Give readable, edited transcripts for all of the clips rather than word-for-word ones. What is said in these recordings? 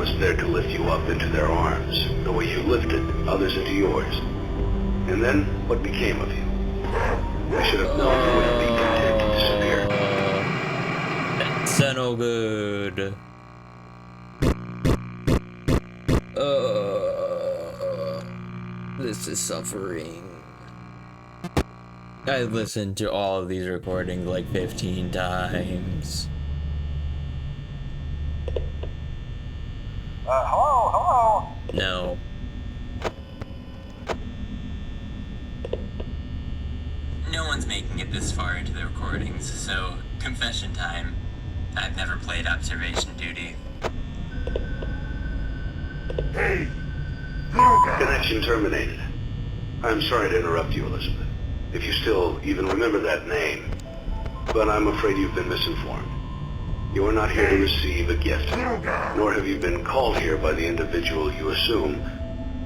was there to lift you up into their arms, the way you lifted others into yours. And then, what became of you? I should have known you wouldn't be content to disappear. That's no good. This is suffering. I listened to all of these recordings like 15 times. Hello? No. No one's making it this far into the recordings, so confession time. I've never played observation duty. Hey! Connection terminated. I'm sorry to interrupt you, Elizabeth, if you still even remember that name. But I'm afraid you've been misinformed. You are not here to receive a gift, nor have you been called here by the individual you assume,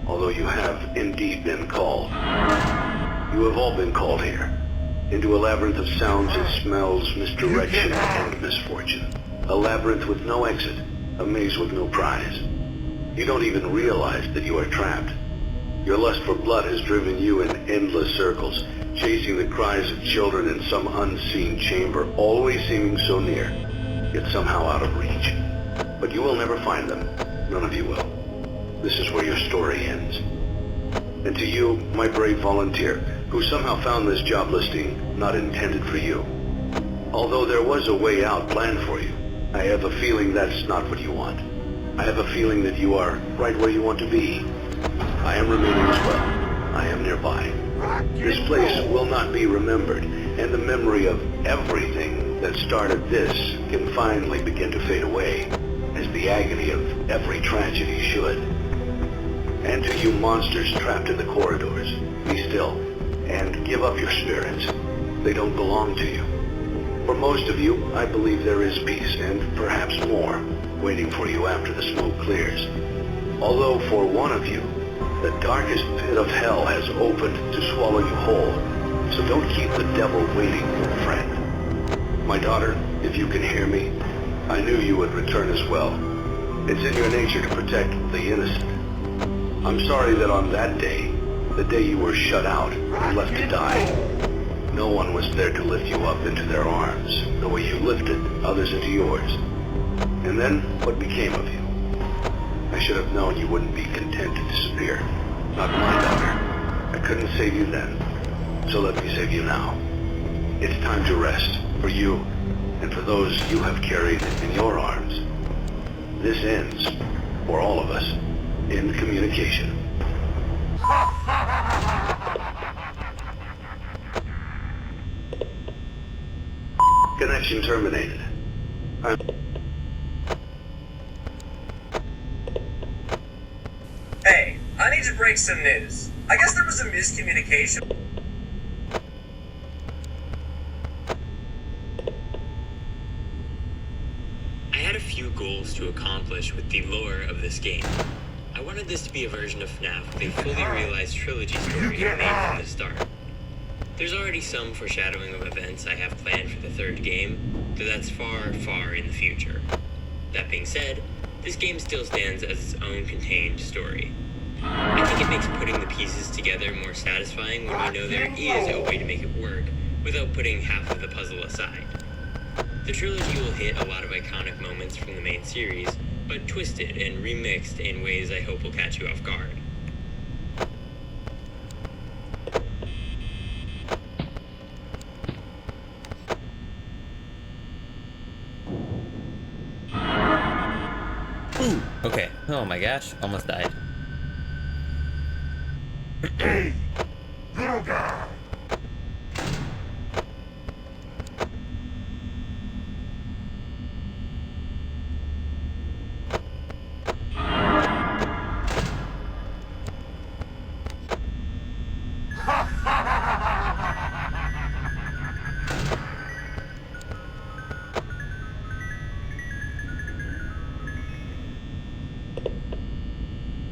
although you have indeed been called. You have all been called here, into a labyrinth of sounds and smells, misdirection and misfortune. A labyrinth with no exit, a maze with no prize. You don't even realize that you are trapped. Your lust for blood has driven you in endless circles, chasing the cries of children in some unseen chamber, always seeming so near, yet somehow out of reach. But you will never find them. None of you will. This is where your story ends. And to you, my brave volunteer, who somehow found this job listing not intended for you. Although there was a way out planned for you, I have a feeling that's not what you want. I have a feeling that you are right where you want to be. I am remaining as well. I am nearby. This place will not be remembered, and the memory of everything that started this can finally begin to fade away, as the agony of every tragedy should. And to you monsters trapped in the corridors, be still, and give up your spirits. They don't belong to you. For most of you, I believe there is peace, and perhaps more, waiting for you after the smoke clears. Although for one of you, the darkest pit of hell has opened to swallow you whole. So don't keep the devil waiting, friend. My daughter, if you can hear me, I knew you would return as well. It's in your nature to protect the innocent. I'm sorry that on that day, the day you were shut out and left to die, no one was there to lift you up into their arms, the way you lifted others into yours. And then, what became of you? I should have known you wouldn't be content to disappear. Not my daughter. I couldn't save you then, so let me save you now. It's time to rest, for you, and for those you have carried in your arms. This ends, for all of us, in communication. Connection terminated. Hey, I need to break some news. I guess there was a miscommunication. I had a few goals to accomplish with the lore of this game. I wanted this to be a version of FNAF with a fully realized trilogy story made from the start. There's already some foreshadowing of events I have planned for the third game, though that's far, far in the future. That being said, this game still stands as its own contained story. I think it makes putting the pieces together more satisfying when you know there is a way to make it work without putting half of the puzzle aside. The trilogy will hit a lot of iconic moments from the main series, but twisted and remixed in ways I hope will catch you off guard. Ooh, okay. Oh my gosh, almost died. Hey! Little guy!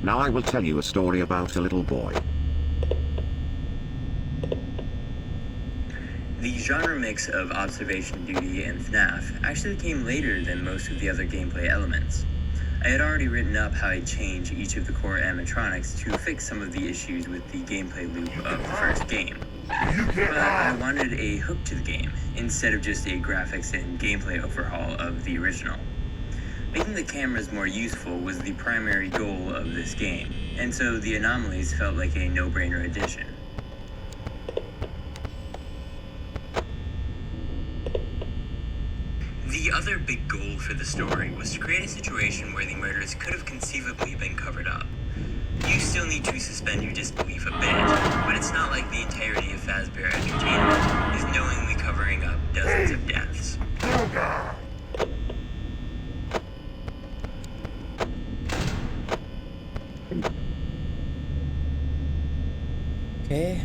Now I will tell you a story about a little boy. The genre mix of Observation Duty and FNAF actually came later than most of the other gameplay elements. I had already written up how I'd change each of the core animatronics to fix some of the issues with the gameplay loop of the first game. But I wanted a hook to the game, instead of just a graphics and gameplay overhaul of the original. Making the cameras more useful was the primary goal of this game, and so the anomalies felt like a no-brainer addition. The other big goal for the story was to create a situation where the murders could have conceivably been covered up. You still need to suspend your disbelief a bit, but it's not like the entirety of Fazbear Entertainment is knowingly covering up dozens of deaths. Okay.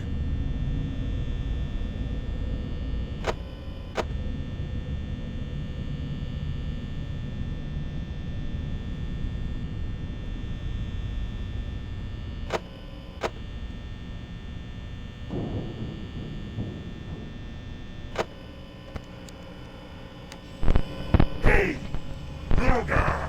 Hey, little guy.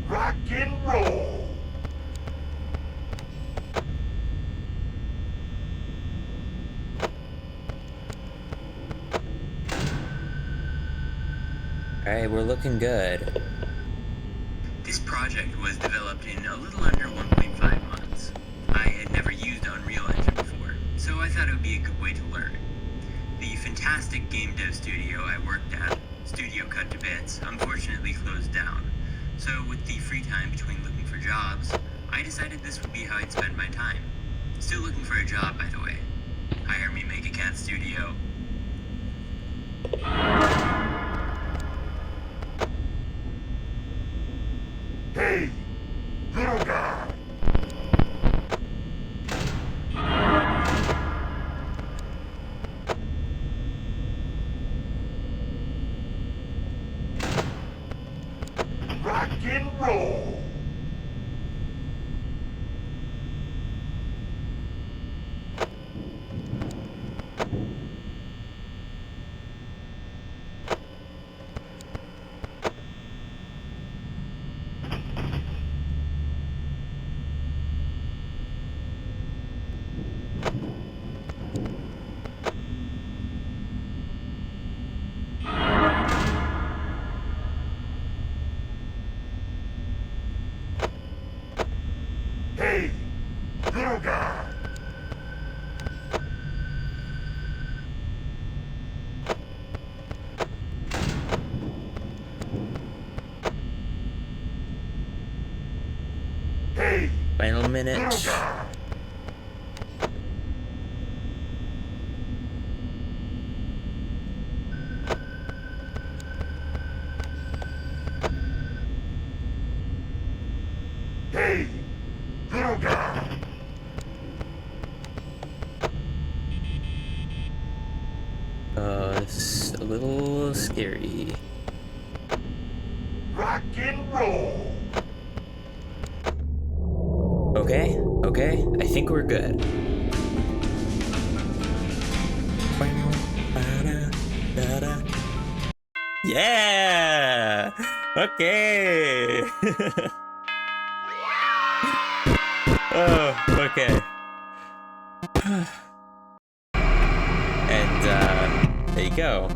Rock and roll. Alright, we're looking good. This project was developed in a little under 1.5 months. I had never used Unreal Engine before, so I thought it would be a good way to learn. The fantastic game dev studio I worked at, Studio Cut to Bits, unfortunately closed down. So with the free time between looking for jobs, I decided this would be how I'd spend my time. Still looking for a job, by the way. Hire me, Make a Cat Studio. Hey, little guy. Rock and roll. Hey, little guy. Hey, Final little minute. guy. Hey, little guy. It's a little scary. Rock and roll. Okay, okay, I think we're good. Yeah! Okay! Oh, okay. And, there you go.